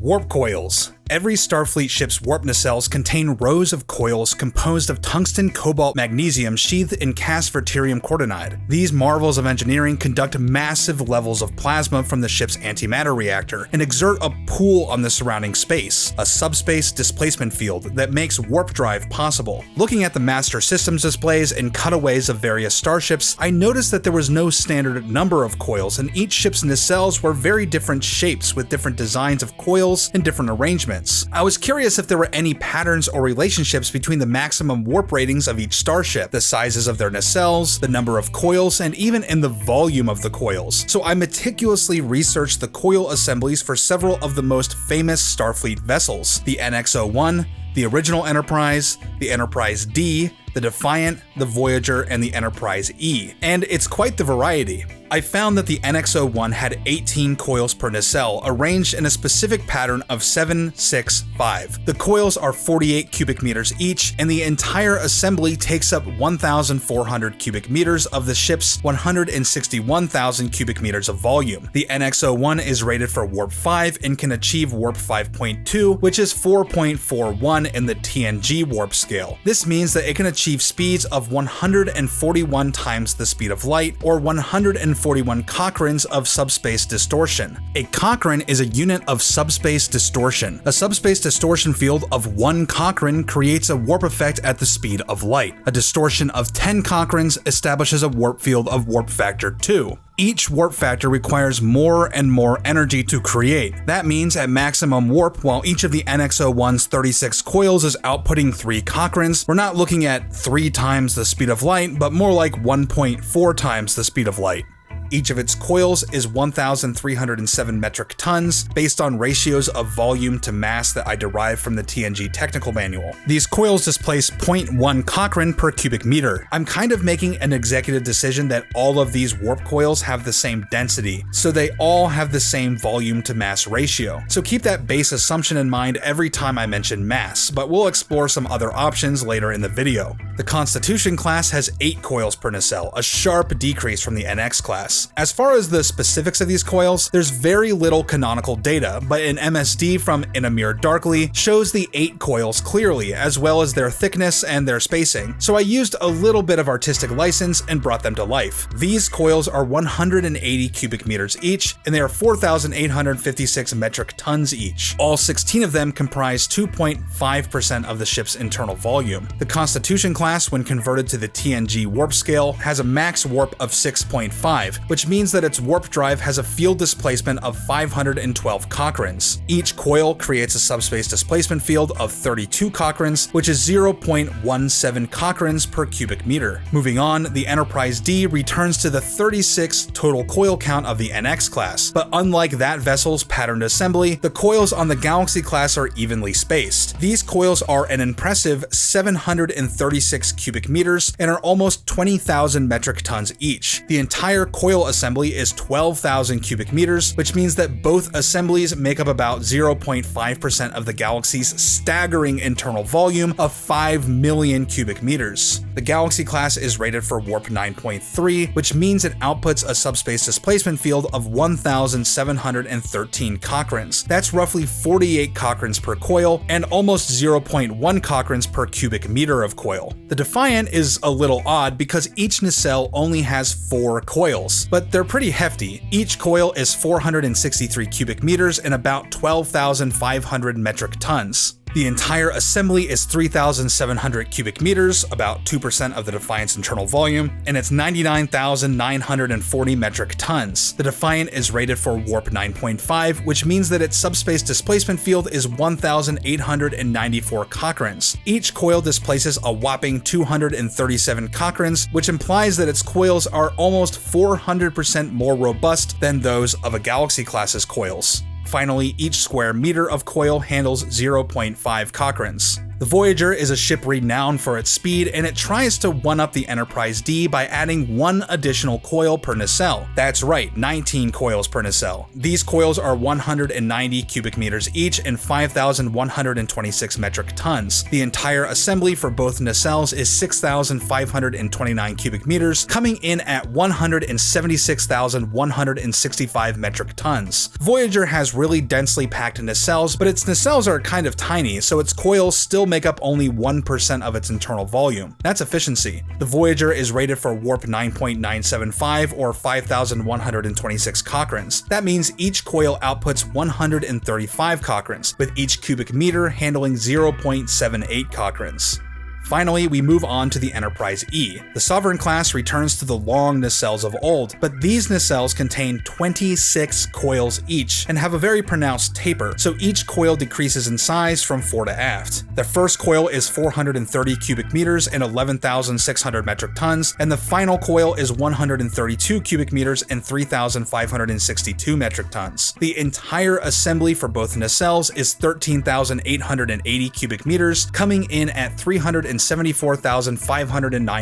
Warp coils. Every Starfleet ship's warp nacelles contain rows of coils composed of tungsten, cobalt, magnesium sheathed in cast verterium cordonide. These marvels of engineering conduct massive levels of plasma from the ship's antimatter reactor and exert a pull on the surrounding space, a subspace displacement field that makes warp drive possible. Looking at the master systems displays and cutaways of various starships, I noticed that there was no standard number of coils, and each ship's nacelles were very different shapes with different designs of coils and different arrangements. I was curious if there were any patterns or relationships between the maximum warp ratings of each starship, the sizes of their nacelles, the number of coils, and even in the volume of the coils. So I meticulously researched the coil assemblies for several of the most famous Starfleet vessels: the NX-01, the original Enterprise, the Enterprise D, the Defiant, the Voyager, and the Enterprise E. And it's quite the variety. I found that the NX-01 had 18 coils per nacelle, arranged in a specific pattern of 7, 6, 5. The coils are 48 cubic meters each, and the entire assembly takes up 1,400 cubic meters of the ship's 161,000 cubic meters of volume. The NX-01 is rated for warp 5 and can achieve warp 5.2, which is 4.41 in the TNG warp scale. This means that it can achieve speeds of 141 times the speed of light, or 141 Cochranes of subspace distortion. A Cochrane is a unit of subspace distortion. A subspace distortion field of 1 Cochrane creates a warp effect at the speed of light. A distortion of 10 Cochranes establishes a warp field of warp factor 2. Each warp factor requires more and more energy to create. That means at maximum warp, while each of the NX-01's 36 coils is outputting 3 Cochranes, we're not looking at 3 times the speed of light, but more like 1.4 times the speed of light. Each of its coils is 1,307 metric tons, based on ratios of volume to mass that I derived from the TNG technical manual. These coils displace 0.1 Cochrane per cubic meter. I'm kind of making an executive decision that all of these warp coils have the same density, so they all have the same volume to mass ratio. So keep that base assumption in mind every time I mention mass, but we'll explore some other options later in the video. The Constitution class has 8 coils per nacelle, a sharp decrease from the NX class. As far as the specifics of these coils, there's very little canonical data, but an MSD from In a Mirror Darkly shows the 8 coils clearly, as well as their thickness and their spacing, so I used a little bit of artistic license and brought them to life. These coils are 180 cubic meters each, and they are 4,856 metric tons each. All 16 of them comprise 2.5% of the ship's internal volume. The Constitution class, when converted to the TNG warp scale, has a max warp of 6.5, which means that its warp drive has a field displacement of 512 Cochranes. Each coil creates a subspace displacement field of 32 Cochranes, which is 0.17 Cochranes per cubic meter. Moving on, the Enterprise D returns to the 36 total coil count of the NX class, but unlike that vessel's patterned assembly, the coils on the Galaxy class are evenly spaced. These coils are an impressive 736 cubic meters and are almost 20,000 metric tons each. The entire coil assembly is 12,000 cubic meters, which means that both assemblies make up about 0.5% of the Galaxy's staggering internal volume of 5 million cubic meters. The Galaxy class is rated for warp 9.3, which means it outputs a subspace displacement field of 1,713 Cochranes. That's roughly 48 Cochranes per coil and almost 0.1 Cochranes per cubic meter of coil. The Defiant is a little odd because each nacelle only has 4 coils, but they're pretty hefty. Each coil is 463 cubic meters and about 12,500 metric tons. The entire assembly is 3,700 cubic meters, about 2% of the Defiant's internal volume, and it's 99,940 metric tons. The Defiant is rated for warp 9.5, which means that its subspace displacement field is 1,894 Cochranes. Each coil displaces a whopping 237 Cochranes, which implies that its coils are almost 400% more robust than those of a Galaxy class's coils. Finally, each square meter of coil handles 0.5 Cochranes. The Voyager is a ship renowned for its speed, and it tries to one-up the Enterprise D by adding 1 additional coil per nacelle. That's right, 19 coils per nacelle. These coils are 190 cubic meters each and 5,126 metric tons. The entire assembly for both nacelles is 6,529 cubic meters, coming in at 176,165 metric tons. Voyager has has really densely packed nacelles, but its nacelles are kind of tiny, so its coils still make up only 1% of its internal volume. That's efficiency. The Voyager is rated for warp 9.975 or 5,126 Cochranes. That means each coil outputs 135 Cochranes, with each cubic meter handling 0.78 Cochranes. Finally, we move on to the Enterprise E. The Sovereign class returns to the long nacelles of old, but these nacelles contain 26 coils each and have a very pronounced taper, so each coil decreases in size from fore to aft. The first coil is 430 cubic meters and 11,600 metric tons, and the final coil is 132 cubic meters and 3,562 metric tons. The entire assembly for both nacelles is 13,880 cubic meters, coming in at 374,509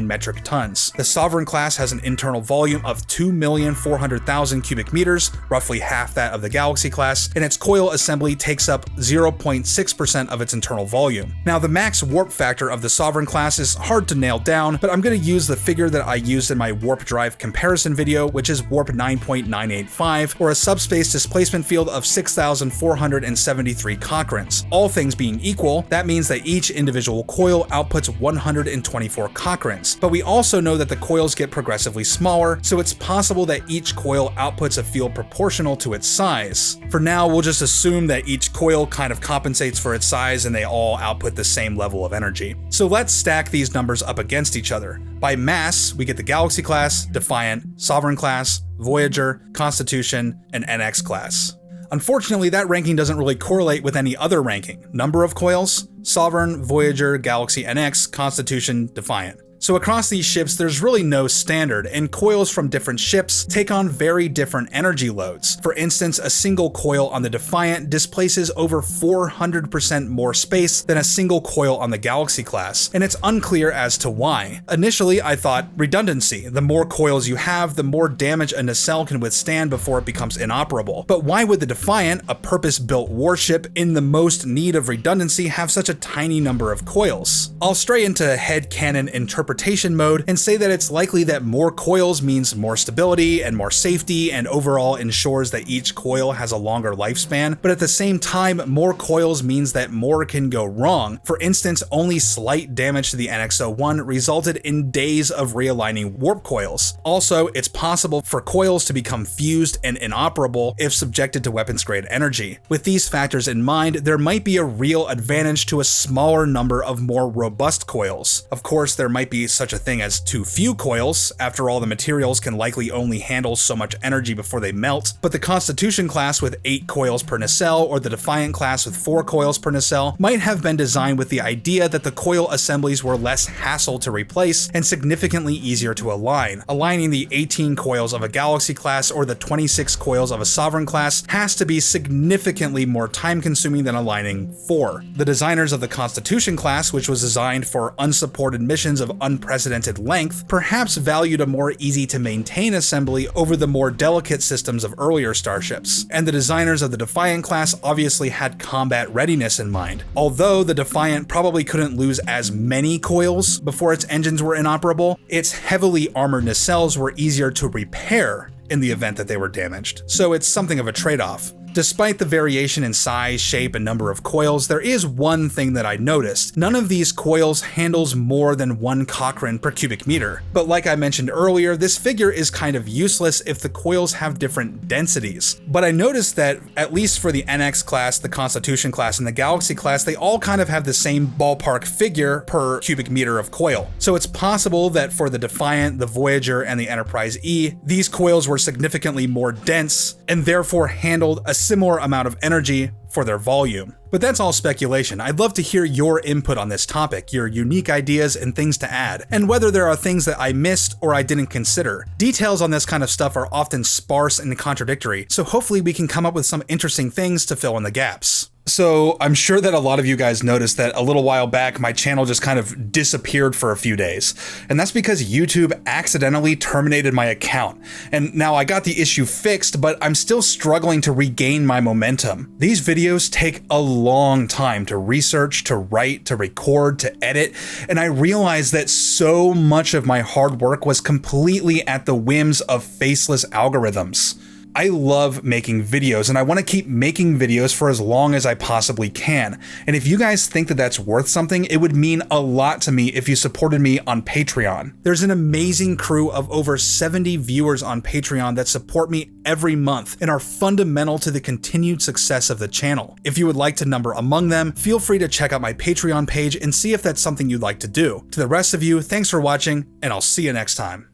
metric tons. The Sovereign class has an internal volume of 2,400,000 cubic meters, roughly half that of the Galaxy class, and its coil assembly takes up 0.6% of its internal volume. Now, the max warp factor of the Sovereign class is hard to nail down, but I'm going to use the figure that I used in my warp drive comparison video, which is warp 9.985, or a subspace displacement field of 6,473 Cochranes. All things being equal, that means that each individual coil outputs 124 Cochranes, but we also know that the coils get progressively smaller, so it's possible that each coil outputs a field proportional to its size. For now, we'll just assume that each coil kind of compensates for its size and they all output the same level of energy. So let's stack these numbers up against each other. By mass, we get the Galaxy class, Defiant, Sovereign class, Voyager, Constitution, and NX class. Unfortunately, that ranking doesn't really correlate with any other ranking. Number of coils: Sovereign, Voyager, Galaxy NX, Constitution, Defiant. So across these ships, there's really no standard, and coils from different ships take on very different energy loads. For instance, a single coil on the Defiant displaces over 400% more space than a single coil on the Galaxy class, and it's unclear as to why. Initially, I thought redundancy. The more coils you have, the more damage a nacelle can withstand before it becomes inoperable. But why would the Defiant, a purpose-built warship in the most need of redundancy, have such a tiny number of coils? I'll stray into headcanon interpretation mode and say that it's likely that more coils means more stability and more safety and overall ensures that each coil has a longer lifespan, but at the same time, more coils means that more can go wrong. For instance, only slight damage to the NX-01 resulted in days of realigning warp coils. Also, it's possible for coils to become fused and inoperable if subjected to weapons-grade energy. With these factors in mind, there might be a real advantage to a smaller number of more robust coils. Of course, there might be such a thing as too few coils. After all, the materials can likely only handle so much energy before they melt, but the Constitution class with 8 coils per nacelle or the Defiant class with 4 coils per nacelle might have been designed with the idea that the coil assemblies were less hassle to replace and significantly easier to align. Aligning the 18 coils of a Galaxy class or the 26 coils of a Sovereign class has to be significantly more time-consuming than aligning 4. The designers of the Constitution class, which was designed for unsupported missions of unprecedented length, perhaps valued a more easy-to-maintain assembly over the more delicate systems of earlier starships. And the designers of the Defiant class obviously had combat readiness in mind. Although the Defiant probably couldn't lose as many coils before its engines were inoperable, its heavily armored nacelles were easier to repair in the event that they were damaged. So it's something of a trade-off. Despite the variation in size, shape, and number of coils, there is one thing that I noticed. None of these coils handles more than 1 Cochrane per cubic meter. But like I mentioned earlier, this figure is kind of useless if the coils have different densities. But I noticed that, at least for the NX class, the Constitution class, and the Galaxy class, they all kind of have the same ballpark figure per cubic meter of coil. So it's possible that for the Defiant, the Voyager, and the Enterprise E, these coils were significantly more dense and therefore handled a similar amount of energy for their volume. But that's all speculation. I'd love to hear your input on this topic, your unique ideas and things to add, and whether there are things that I missed or I didn't consider. Details on this kind of stuff are often sparse and contradictory, so hopefully we can come up with some interesting things to fill in the gaps. So I'm sure that a lot of you guys noticed that a little while back my channel just kind of disappeared for a few days, and that's because YouTube accidentally terminated my account. And now I got the issue fixed, but I'm still struggling to regain my momentum. These videos take a long time to research, to write, to record, to edit, and I realized that so much of my hard work was completely at the whims of faceless algorithms. I love making videos and I want to keep making videos for as long as I possibly can. And if you guys think that that's worth something, it would mean a lot to me if you supported me on Patreon. There's an amazing crew of over 70 viewers on Patreon that support me every month and are fundamental to the continued success of the channel. If you would like to number among them, feel free to check out my Patreon page and see if that's something you'd like to do. To the rest of you, thanks for watching, and I'll see you next time.